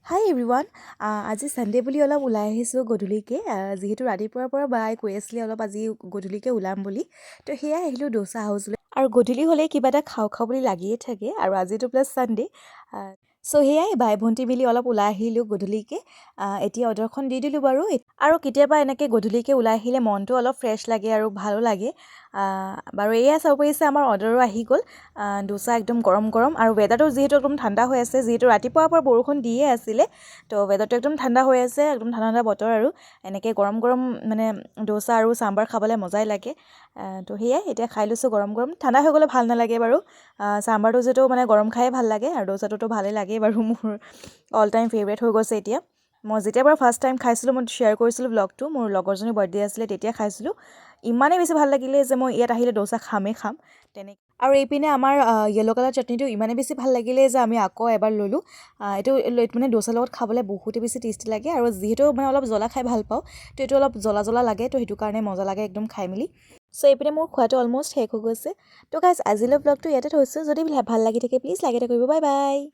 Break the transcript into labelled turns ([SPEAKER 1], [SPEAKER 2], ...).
[SPEAKER 1] হাই everyone. আজি Sunday' বুলি অলপ ওলাই আহিছোঁ গধূলিকৈ, যিহেতু ৰাতিপুৱাৰ পৰা বাই কৈ আছিলে অলপ আজি গধূলিকৈ ওলাম বুলি। তো সেয়াই আহিলোঁ ডোচা হাউচলৈ। আৰু গধূলি হ'লেই কিবা এটা খাওঁ খাওঁ বুলি লাগিয়ে থাকে, আৰু আজিতো প্লাছ ছানডে'। চ' সেয়াই বাই ভণ্টি মিলি অলপ ওলাই আহিলোঁ গধূলিকৈ। এতিয়া অৰ্ডাৰখন দি দিলোঁ বাৰু। আৰু কেতিয়াবা এনেকৈ গধূলিকৈ ওলাই আহিলে মনটো অলপ ফ্ৰেছ লাগে আৰু ভালো লাগে। বাৰু এয়া চাব পাৰিছে আমাৰ অৰ্ডাৰো আহি গ'ল। ডোচা একদম গৰম গৰম, আৰু ৱেডাৰটো যিহেতু একদম ঠাণ্ডা হৈ আছে, যিহেতু ৰাতিপুৱাৰ পৰা বৰষুণ দিয়ে আছিলে, তো ৱেডাৰটো একদম ঠাণ্ডা হৈ আছে, একদম ঠাণ্ডা ঠাণ্ডা বতৰ, আৰু এনেকৈ গৰম গৰম মানে ডোচা আৰু চাম্বাৰ খাবলৈ মজাই লাগে। তো সেয়াই এতিয়া খাই লৈছোঁ গৰম গৰম। ঠাণ্ডা হৈ গ'লে ভাল নালাগে বাৰু। চাম্বাৰটো যিহেতু মানে গৰম খায়ে ভাল লাগে, আৰু ডোচাটোতো ভালেই লাগেই বাৰু। মোৰ অল টাইম ফেভৰেট হৈ গৈছে এতিয়া। মই যেতিয়াৰ পৰা ফাৰ্ষ্ট টাইম খাইছিলোঁ, মই শ্বেয়াৰ কৰিছিলোঁ ব্লগটো, মোৰ লগৰজনীৰ বাৰ্থডে আছিলে তেতিয়া খাইছিলোঁ। ইমানেই বেছি ভাল লাগিলে যে মই ইয়াত আহিলে ডোচা খামেই খাম তেনেকৈ। আৰু এইপিনে আমাৰ য়েল্ল' কালাৰ চাটনিটো ইমানেই বেছি ভাল লাগিলে যে আমি আকৌ এবাৰ ল'লোঁ। এইটো মানে ডোচাৰ লগত খাবলৈ বহুতেই বেছি টেষ্টি লাগে, আৰু যিহেতু মানে অলপ জ্বলা খাই ভাল পাওঁ, তো এইটো অলপ জ্বলা জ্বলা লাগে, তো সেইটো কাৰণে মজা লাগে একদম খাই মেলি। চ' এইপিনে মোৰ খোৱাটো অলমষ্ট শেষ হৈ গৈছে। তো গাইজ আজিলৈ ব্লগটো ইয়াতে থৈছোঁ। যদি ভাল লাগি থাকে প্লিজ লাইক এটা কৰিব। Bye bye.